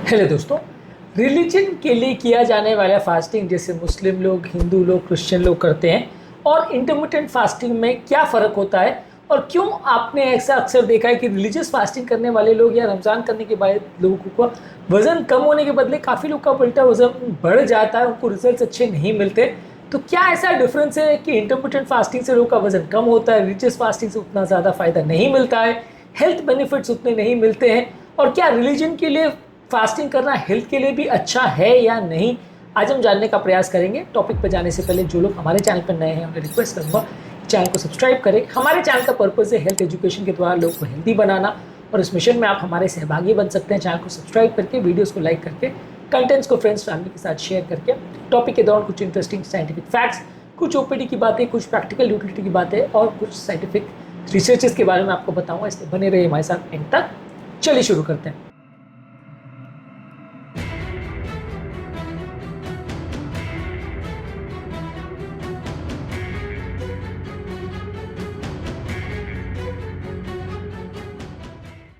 Hello दोस्तों। Religion के लिए किया जाने वाला फास्टिंग जैसे मुस्लिम लोग, हिंदू लोग, क्रिश्चियन लोग करते हैं और इंटरमिटेंट फास्टिंग में क्या फ़र्क होता है और क्यों आपने ऐसा अक्सर देखा है कि रिलीजियस फास्टिंग करने वाले लोग या रमज़ान करने के बाद लोगों को वज़न कम होने के बदले काफ़ी लोग का उल्टा वज़न बढ़ जाता है, उनको रिजल्ट्स अच्छे नहीं मिलते। तो क्या ऐसा डिफरेंस है कि इंटरमिटेंट फास्टिंग से लोग का वज़न कम होता है, रिलीजियस फास्टिंग से उतना ज़्यादा फ़ायदा नहीं मिलता है, हेल्थ बेनिफिट्स उतने नहीं मिलते हैं, और क्या रिलीजन के लिए फास्टिंग करना हेल्थ के लिए भी अच्छा है या नहीं, आज हम जानने का प्रयास करेंगे। टॉपिक पर जाने से पहले जो लोग हमारे चैनल पर नए हैं उन्हें रिक्वेस्ट करूंगा चैनल को सब्सक्राइब करें। हमारे चैनल का पर्पज़ है हेल्थ एजुकेशन के द्वारा लोगों को हेल्दी बनाना, और इस मिशन में आप हमारे सहभागी बन सकते हैं। चैनल को सब्सक्राइब करके, वीडियोज़ को लाइक करके, कंटेंट्स को फ्रेंड्स फैमिली के साथ शेयर करके, टॉपिक के दौरान कुछ इंटरेस्टिंग साइंटिफिक फैक्ट्स, कुछ ओपीडी की बातें, कुछ प्रैक्टिकल यूटिलिटी की बातें और कुछ साइंटिफिक रिसर्चेस के बारे में आपको बताऊंगा। इसलिए बने रहिए हमारे साथ एंड तक। चलिए शुरू करते हैं।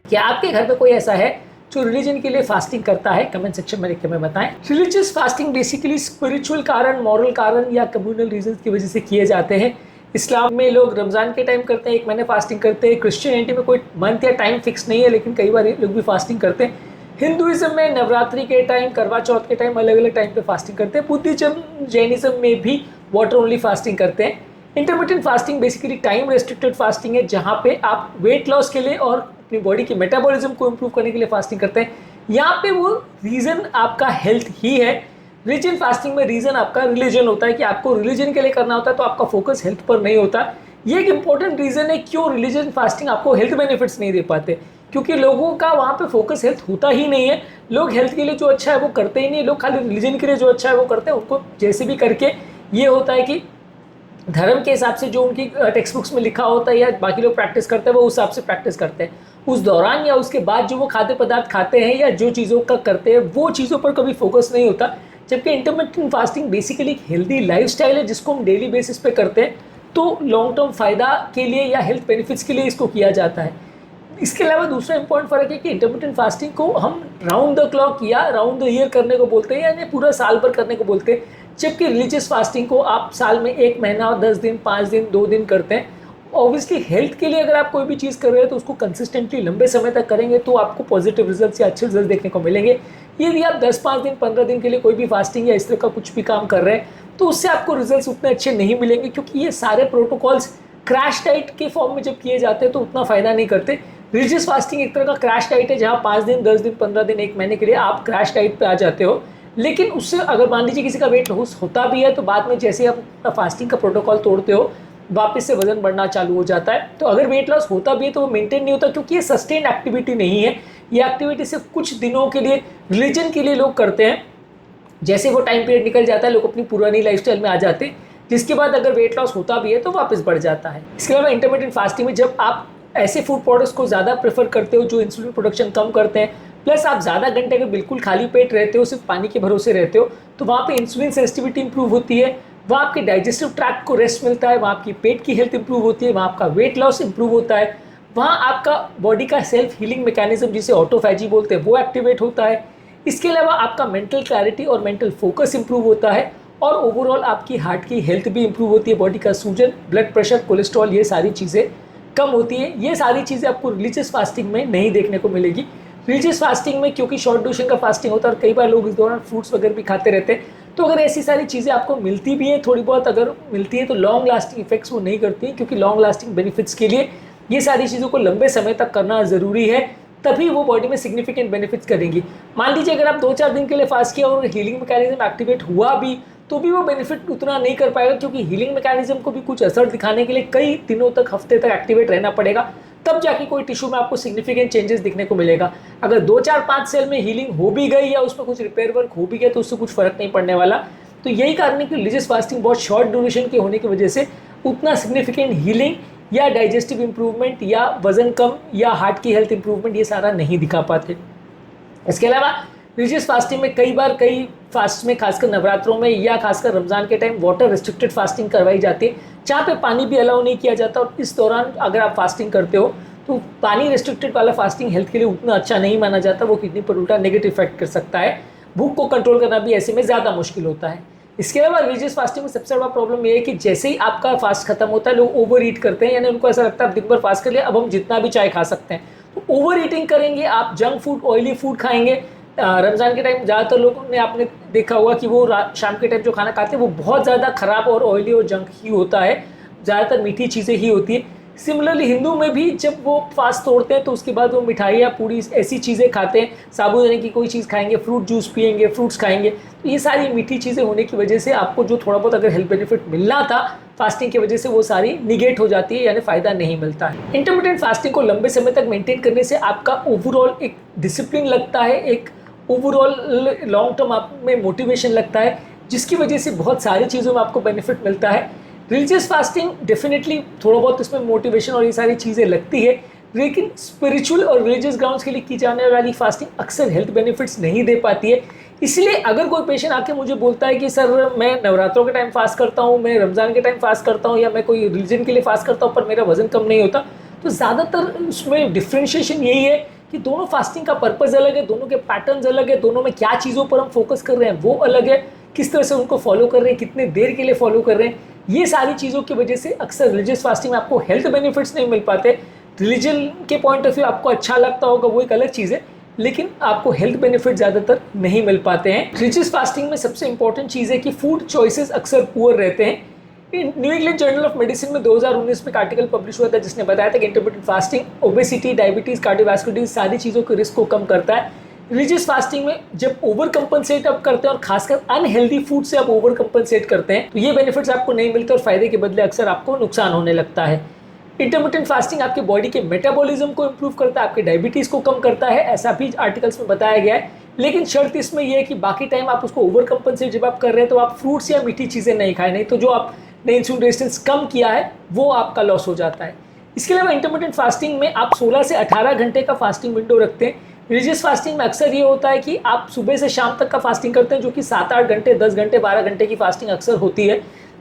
क्या आपके घर में कोई ऐसा है जो रिलीजन के लिए फास्टिंग करता है? कमेंट सेक्शन में लिख के हमें बताएं। रिलीजियस फास्टिंग बेसिकली स्पिरिचुअल कारण, मॉरल कारण या कम्युनल रीजंस की वजह से किए जाते हैं। इस्लाम में लोग रमज़ान के टाइम करते हैं, 1 महीने फास्टिंग करते हैं। क्रिश्चियनिटी में कोई मंथ या टाइम फिक्स नहीं है, लेकिन कई बार लोग भी फास्टिंग करते हैं। हिंदुइज्म में नवरात्रि के टाइम, करवा चौथ के टाइम अलग अलग टाइम पे फास्टिंग करते हैं। बुद्धिज्म, जैनिज्म में भी वाटर ओनली फास्टिंग करते हैं। Intermittent fasting basically time restricted fasting है, जहाँ पे आप वेट लॉस के लिए और अपनी बॉडी के मेटाबॉलिज्म को इम्प्रूव करने के लिए फास्टिंग करते हैं। यहाँ पे वो रीज़न आपका हेल्थ ही है। रिलीजन फास्टिंग में रीज़न आपका रिलीजन होता है कि आपको रिलीजन के लिए करना होता है, तो आपका फोकस हेल्थ पर नहीं होता। ये एक इंपॉर्टेंट रीज़न है क्यों रिलीजन फास्टिंग आपको हेल्थ बेनिफिट्स नहीं दे पाते, क्योंकि लोगों का वहाँ पे फोकस हेल्थ होता ही नहीं है। लोग हेल्थ के लिए जो अच्छा है वो करते ही नहीं, लोग खाली रिलीजन के लिए जो अच्छा है वो करते हैं। उनको जैसे भी करके ये होता है कि धर्म के हिसाब से जो उनकी टेक्स्ट बुक्स में लिखा होता है या बाकी लोग प्रैक्टिस करते हैं वो उस हिसाब से प्रैक्टिस करते हैं। उस दौरान या उसके बाद जो वो खाद्य पदार्थ खाते हैं या जो चीज़ों का करते हैं वो चीज़ों पर कभी फोकस नहीं होता। जबकि इंटरमिटेंट फास्टिंग बेसिकली एक हेल्दी लाइफस्टाइल है जिसको हम डेली बेसिस पे करते हैं, तो लॉन्ग टर्म फ़ायदा के लिए या हेल्थ बेनिफिट्स के लिए इसको किया जाता है। इसके अलावा दूसरा इंपॉर्टेंट फ़र्क है कि इंटरमिटेंट फास्टिंग को हम राउंड द क्लॉक या राउंड द ईयर करने को बोलते हैं, यानी पूरा साल भर करने को बोलते हैं। जबकि रिलीजियस फास्टिंग को आप साल में 1 महीना, 10 दिन, 5 दिन, 2 दिन करते हैं। ऑब्वियसली हेल्थ के लिए अगर आप कोई भी चीज़ कर रहे हैं तो उसको कंसिस्टेंटली लंबे समय तक करेंगे तो आपको पॉजिटिव रिजल्ट्स या अच्छे रिजल्ट देखने को मिलेंगे। यदि आप 10-5 दिन, 15 दिन के लिए कोई भी फास्टिंग या इस तरह का कुछ भी काम कर रहे हैं तो उससे आपको रिजल्ट्स उतने अच्छे नहीं मिलेंगे, क्योंकि ये सारे प्रोटोकॉल्स क्रैश डाइट के फॉर्म में जब किए जाते हैं तो उतना फ़ायदा नहीं करते। रिलीजियस फास्टिंग एक तरह का क्रैश डाइट है, जहाँ 5 दिन, 10 दिन, 15 दिन, 1 महीने के लिए आप क्रैश डाइट पे आ जाते हो। लेकिन उससे अगर मान लीजिए किसी का वेट लॉस होता भी है तो बाद में जैसे आप फास्टिंग का प्रोटोकॉल तोड़ते हो वापस से वजन बढ़ना चालू हो जाता है। तो अगर वेट लॉस होता भी है तो वो मेंटेन नहीं होता, क्योंकि ये सस्टेन्ड एक्टिविटी नहीं है। ये एक्टिविटी सिर्फ कुछ दिनों के लिए रिलीजन के लिए लोग करते हैं। जैसे वो टाइम पीरियड निकल जाता है लोग अपनी पुरानी लाइफस्टाइल में आ जाते हैं, जिसके बाद अगर वेट लॉस होता भी है तो वापस बढ़ जाता है। इसके अलावा इंटरमिटेंट फास्टिंग में जब आप ऐसे फूड प्रोडक्ट्स को ज़्यादा प्रेफर करते हो जो इंसुलिन प्रोडक्शन कम करते हैं, प्लस आप ज़्यादा घंटे अगर बिल्कुल खाली पेट रहते हो, सिर्फ पानी के भरोसे रहते हो, तो वहाँ पे इंसुलिन सेंसिटिविटी इंप्रूव होती है, वहाँ आपके डाइजेस्टिव ट्रैक्ट को रेस्ट मिलता है, वहाँ आपकी पेट की हेल्थ इंप्रूव होती है, वहाँ आपका वेट लॉस इंप्रूव होता है, वहाँ आपका बॉडी का सेल्फ हीलिंग मैकेनिज्म जिसे ऑटोफैजी बोलते हैं वो एक्टिवेट होता है। इसके अलावा आपका मेंटल क्लैरिटी और मेंटल फोकस इंप्रूव होता है, और ओवरऑल आपकी हार्ट की हेल्थ भी इंप्रूव होती है, बॉडी का सूजन, ब्लड प्रेशर, कोलेस्ट्रॉल, ये सारी चीज़ें कम होती है। ये सारी चीज़ें आपको रिलीजियस फास्टिंग में नहीं देखने को मिलेगी। रिलीजियस फास्टिंग में क्योंकि शॉर्ट ड्यूरेशन का फास्टिंग होता है और कई बार लोग इस दौरान फ्रूट्स वगैरह भी खाते रहते हैं, तो अगर ऐसी सारी चीज़ें आपको मिलती भी हैं, थोड़ी बहुत अगर मिलती है, तो लॉन्ग लास्टिंग इफेक्ट्स वो नहीं करती हैं, क्योंकि लॉन्ग लास्टिंग बेनिफिट्स के लिए ये सारी चीज़ों को लंबे समय तक करना ज़रूरी है, तभी वो बॉडी में सिग्निफिकेंट बेनिफिट्स करेंगी। मान लीजिए अगर आप 2-4 दिन के लिए फास्ट किया और हीलिंग मैकेनिज्म एक्टिवेट हुआ भी तो भी वो बेनिफिट उतना नहीं कर पाएगा, क्योंकि हीलिंग मैकेनिज्म को भी कुछ असर दिखाने के लिए कई दिनों तक, हफ्ते तक एक्टिवेट रहना पड़ेगा, तब जाके कोई टिश्यू में आपको सिग्निफिकेंट चेंजेस दिखने को मिलेगा। अगर 2-4-5 सेल में हीलिंग हो भी गई या उसमें कुछ रिपेयर वर्क हो भी गया तो उससे कुछ फर्क नहीं पड़ने वाला। तो यही कारण है कि रिलीजियस फास्टिंग बहुत शॉर्ट ड्यूरेशन के होने की वजह से उतना सिग्निफिकेंट हीलिंग या डाइजेस्टिव इंप्रूवमेंट या वजन कम या हार्ट की हेल्थ इंप्रूवमेंट ये सारा नहीं दिखा पाते। इसके अलावा रिलीजियस फास्टिंग में कई फास्ट में, खासकर नवरात्रों में या खासकर रमज़ान के टाइम, वाटर रिस्ट्रिक्टेड फास्टिंग करवाई जाती है, जहाँ पे पानी भी अलाउ नहीं किया जाता। और इस दौरान अगर आप फास्टिंग करते हो तो पानी रिस्ट्रिक्टेड वाला फास्टिंग हेल्थ के लिए उतना अच्छा नहीं माना जाता, वो किडनी पर उल्टा नेगेटिव इफेक्ट कर सकता है। भूख को कंट्रोल करना भी ऐसे में ज़्यादा मुश्किल होता है। इसके अलावा रिलीजियस फास्टिंग में सबसे बड़ा प्रॉब्लम ये है कि जैसे ही आपका फास्ट खत्म होता है लोग ओवर ईट करते हैं, यानी उनको ऐसा लगता है दिन भर फास्ट कर लिया, अब हम जितना भी चाय खा सकते हैं। तो ओवर ईटिंग करेंगे आप, जंक फूड ऑयली फूड खाएंगे। रमज़ान के टाइम ज़्यादातर लोगों ने आपने देखा होगा कि वो शाम के टाइम जो खाना खाते हैं वो बहुत ज़्यादा खराब और ऑयली और जंक ही होता है, ज़्यादातर मीठी चीज़ें ही होती है। सिमिलरली हिंदू में भी जब वो फास्ट तोड़ते हैं तो उसके बाद वो मिठाइयाँ पूरी ऐसी चीज़ें खाते हैं, साबूदाने की कोई चीज़ खाएंगे, फ्रूट जूस पिएंगे, फ्रूट्स खाएंगे। तो ये सारी मीठी चीज़ें होने की वजह से आपको जो थोड़ा बहुत अगर हेल्थ बेनिफिट मिलना था फास्टिंग की वजह से वो सारी निगेट हो जाती है, यानी फ़ायदा नहीं मिलता है। इंटरमिटेंट फास्टिंग को लंबे समय तक मेंटेन करने से आपका ओवरऑल एक डिसिप्लिन लगता है, एक ओवरऑल लॉन्ग टर्म आप में मोटिवेशन लगता है, जिसकी वजह से बहुत सारी चीज़ों में आपको बेनिफिट मिलता है। रिलीजियस फास्टिंग डेफिनेटली थोड़ा बहुत इसमें मोटिवेशन और ये सारी चीज़ें लगती है, लेकिन स्पिरिचुअल और रिलीजियस ग्राउंड्स के लिए की जाने वाली फास्टिंग अक्सर हेल्थ बेनिफिट्स नहीं दे पाती है। इसलिए अगर कोई पेशेंट आके मुझे बोलता है कि सर मैं नवरात्रों के टाइम फास्ट करता हूँ, मैं रमज़ान के टाइम फास्ट करता हूँ, या मैं कोई रिलीजन के लिए फास्ट करता हूँ पर मेरा वजन कम नहीं होता, तो ज़्यादातर उसमें डिफ्रेंशिएशन यही है कि दोनों फास्टिंग का पर्पज़ अलग है, दोनों के पैटर्न्स अलग है, दोनों में क्या चीज़ों पर हम फोकस कर रहे हैं वो अलग है, किस तरह से उनको फॉलो कर रहे हैं, कितने देर के लिए फॉलो कर रहे हैं। ये सारी चीज़ों की वजह से अक्सर रिलीजियस फास्टिंग में आपको हेल्थ बेनिफिट्स नहीं मिल पाते। रिलीजन के पॉइंट ऑफ व्यू आपको अच्छा लगता होगा, वो एक अलग चीज़ है, लेकिन आपको हेल्थ बेनिफिट ज़्यादातर नहीं मिल पाते हैं। रिलीजियस फास्टिंग में सबसे इंपॉर्टेंट चीज़ है कि फूड चॉइसेस अक्सर पुअर रहते हैं। New England journal of medicine में 2019 में एक आर्टिकल पब्लिश हुआ था जिसने बताया था कि intermittent fasting obesity, diabetes, cardiovascular disease सारी चीज़ों के रिस्क को कम करता है। रिलीजियस फास्टिंग में जब ओवर कंपनसेट आप करते हैं और खासकर अनहेल्दी फूड से आप ओवर कंपनसेट करते हैं तो ये बेनिफिट्स आपको नहीं मिलते और फायदे के बदले अक्सर आपको नुकसान होने लगता है। इंटरमिटेंट फास्टिंग आपके बॉडी के मेटाबॉलिज्म को इंप्रूव करता है, आपके डायबिटीज़ को कम करता है, ऐसा भी आर्टिकल्स में बताया गया है। लेकिन शर्त इसमें यह है कि बाकी टाइम आप उसको ओवर कंपनसेट जब आप कर रहे हैं तो आप फ्रूट्स या मीठी चीज़ें नहीं खाएं, नहीं तो जो आपने इंसुलिन रेजिस्टेंस कम किया है वो आपका लॉस हो जाता है। इसके अलावा इंटरमिटेंट फास्टिंग में आप 16 से 18 घंटे का फास्टिंग विंडो रखते हैं। रिलीजियस फास्टिंग में अक्सर ये होता है कि आप सुबह से शाम तक का फास्टिंग करते हैं, जो कि 7-8 घंटे, 10 घंटे, 12 घंटे की फास्टिंग अक्सर होती है,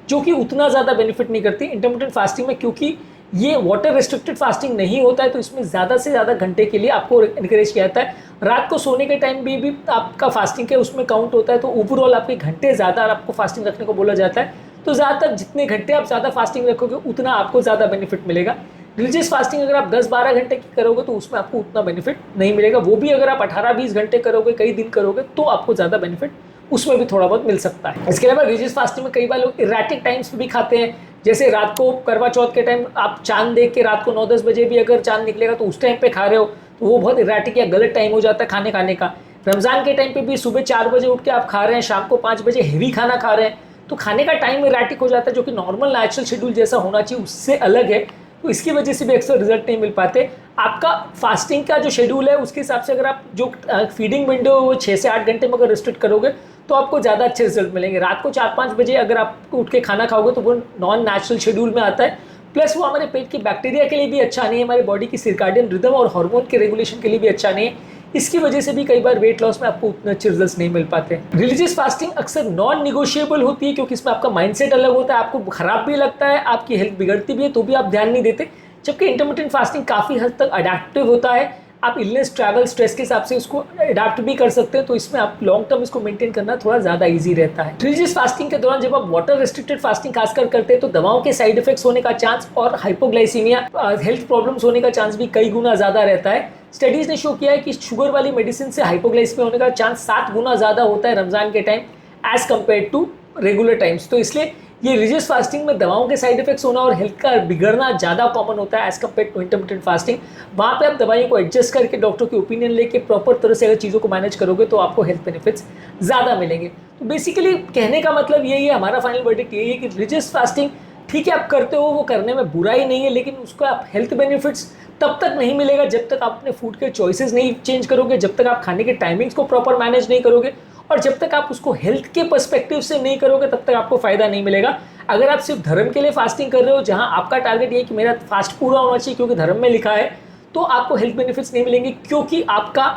जो कि उतना ज़्यादा बेनिफिट नहीं करती। इंटरमिटेंट फास्टिंग में क्योंकि ये वाटर रिस्ट्रिक्टेड फास्टिंग नहीं होता है तो इसमें ज़्यादा से ज़्यादा घंटे के लिए आपको इनकरेज किया जाता है। रात को सोने के टाइम भी आपका फास्टिंग के उसमें काउंट होता है, तो ओवरऑल आपके घंटे ज़्यादा आपको फास्टिंग रखने को बोला जाता है। तो ज़्यादातर जितने घंटे आप ज़्यादा फास्टिंग रखोगे उतना आपको ज़्यादा बेनिफिट मिलेगा। रिलीजियस फास्टिंग अगर आप 10-12 घंटे की करोगे तो उसमें आपको उतना बेनिफिट नहीं मिलेगा, वो भी अगर आप 18-20 घंटे करोगे, कई दिन करोगे, तो आपको ज़्यादा बेनिफिट उसमें भी थोड़ा बहुत मिल सकता है। इसके अलावा रिलीजियस फास्टिंग में कई बार लोग इरेटिक टाइम्स पे भी खाते हैं, जैसे रात को करवा चौथ के टाइम आप चांद देख के रात को 9-10 बजे भी अगर चांद निकलेगा तो उस टाइम पे खा रहे हो तो वो बहुत इरेटिक या गलत टाइम हो जाता है खाने का। रमज़ान के टाइम पे भी सुबह 4 बजे उठ के आप खा रहे हैं, शाम को 5 बजे हेवी खाना खा रहे हैं, तो खाने का टाइम इरेटिक हो जाता है, जो कि नॉर्मल नेचुरल शेड्यूल जैसा होना चाहिए उससे अलग है। तो इसकी वजह से भी अक्सर रिजल्ट नहीं मिल पाते। आपका फास्टिंग का जो शेड्यूल है उसके हिसाब से अगर आप जो फीडिंग विंडो है वो 6 से 8 घंटे में अगर रिस्ट्रिक्ट करोगे तो आपको ज़्यादा अच्छे रिजल्ट मिलेंगे। रात को 4-5 बजे अगर आप उठ के खाना खाओगे तो वो नॉन नेचुरल शेड्यूल में आता है, प्लस वो हमारे पेट की बैक्टीरिया के लिए भी अच्छा नहीं है, हमारे बॉडी की सर्काडियन रिदम और हार्मोन के रेगुलेशन के लिए भी अच्छा नहीं है। इसकी वजह से भी कई बार वेट लॉस में आपको उतने अच्छे रिजल्ट्स नहीं मिल पाते। रिलीजियस फास्टिंग अक्सर नॉन निगोशिएबल होती है क्योंकि इसमें आपका माइंडसेट अलग होता है, आपको खराब भी लगता है, आपकी हेल्थ बिगड़ती भी है तो भी आप ध्यान नहीं देते। जबकि इंटरमिटेंट फास्टिंग काफ़ी हद तक अडेप्टिव होता है, आप इलनेस, ट्रैवल, स्ट्रेस के हिसाब से इसको अडेप्ट भी कर सकते हैं, तो इसमें आप लॉन्ग टर्म इसको मेंटेन करना थोड़ा ज़्यादा इजी रहता है। रिलीजियस फास्टिंग के दौरान जब आप वाटर रिस्ट्रिक्टेड फास्टिंग खासकर करते हैं तो दवाओं के साइड इफेक्ट्स होने का चांस और हाइपोग्लाइसीमिया, हेल्थ प्रॉब्लम्स होने का चांस भी कई गुना ज़्यादा रहता है। स्टडीज़ ने शो किया है कि शुगर वाली मेडिसिन से हाइपोग्लाइसीमिया होने का चांस 7 गुना ज़्यादा होता है रमज़ान के time as compare to regular times. तो इसलिए ये रिलीजियस फास्टिंग में दवाओं के साइड इफेक्ट्स होना और हेल्थ का बिगड़ना ज़्यादा कॉमन होता है as compare to intermittent fasting. वहाँ पे आप दवाइयों को एडजस्ट करके डॉक्टर की ओपिनियन लेके प्रॉपर तरह से अगर चीज़ों को मैनेज करोगे तो आपको हेल्थ बेनिफिट्स ज़्यादा मिलेंगे। तो बेसिकली कहने का मतलब यही है, हमारा फाइनल वर्डिक्ट यही है कि रिलीजियस फास्टिंग ठीक है आप करते हो, वो करने में बुराई नहीं है, लेकिन उसको आप हेल्थ बेनिफिट्स तब तक नहीं मिलेगा जब तक आप अपने फूड के चॉइसेस नहीं चेंज करोगे, जब तक आप खाने के टाइमिंग्स को प्रॉपर मैनेज नहीं करोगे और जब तक आप उसको हेल्थ के पर्सपेक्टिव से नहीं करोगे तब तक आपको फ़ायदा नहीं मिलेगा। अगर आप सिर्फ धर्म के लिए फास्टिंग कर रहे हो, जहां आपका टारगेट ये है कि मेरा फास्ट पूरा होना चाहिए क्योंकि धर्म में लिखा है, तो आपको हेल्थ बेनिफिट्स नहीं मिलेंगे क्योंकि आपका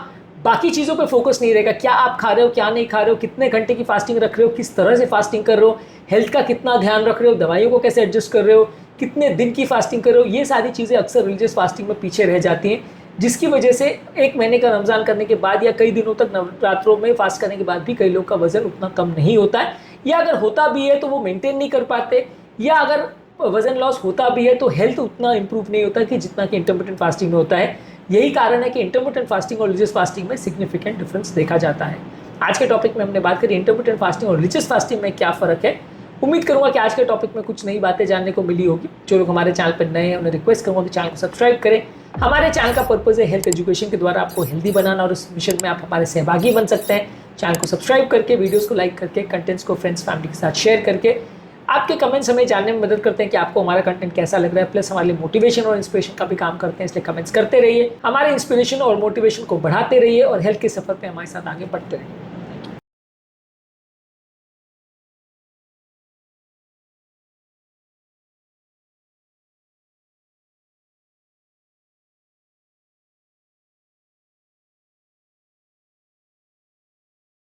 बाकी चीज़ों पे फोकस नहीं रहेगा। क्या आप खा रहे हो, क्या नहीं खा रहे हो, कितने घंटे की फास्टिंग रख रहे हो, किस तरह से फास्टिंग कर रहे हो, हेल्थ का कितना ध्यान रख रहे हो, दवाइयों को कैसे एडजस्ट कर रहे हो, कितने दिन की फास्टिंग करो, ये सारी चीज़ें अक्सर रिलीजियस फास्टिंग में पीछे रह जाती हैं, जिसकी वजह से 1 महीने का रमज़ान करने के बाद या कई दिनों तक नवरात्रों में फास्ट करने के बाद भी कई लोग का वजन उतना कम नहीं होता है, या अगर होता भी है तो वो मेंटेन नहीं कर पाते, या अगर वजन लॉस होता भी है तो हेल्थ उतना इंप्रूव नहीं होता कि जितना कि इंटरमिटेंट फास्टिंग में होता है। यही कारण है कि इंटरमिटेंट फास्टिंग और रिलीजियस फास्टिंग में सिग्निफिकेंट डिफरेंस देखा जाता है। आज के टॉपिक में हमने बात करी इंटरमिटेंट फास्टिंग और रिलीजियस फास्टिंग में क्या फ़र्क है। उम्मीद करूंगा कि आज के टॉपिक में कुछ नई बातें जानने को मिली होगी। जो लोग हमारे चैनल पर नए हैं उन्हें रिक्वेस्ट करूंगा कि चैनल को सब्सक्राइब करें। हमारे चैनल का पर्पज़ है हेल्थ एजुकेशन के द्वारा आपको हेल्दी बनाना, और इस मिशन में आप हमारे सहभागी बन सकते हैं। चैनल को सब्सक्राइब करके, वीडियोज़ को लाइक करके, कंटेंट्स को फ्रेंड्स फैमिली के साथ शेयर करके आपके कमेंट्स हमें जानने में मदद करते हैं कि आपको हमारा कंटेंट कैसा लग रहा है, प्लस हमारे लिए मोटिवेशन और इंस्पिरेशन का भी काम करते हैं। इसलिए कमेंट्स करते रहिए, हमारे इंस्पिरेशन और मोटिवेशन को बढ़ाते रहिए और हेल्थ के सफर पे हमारे साथ आगे बढ़ते रहिए।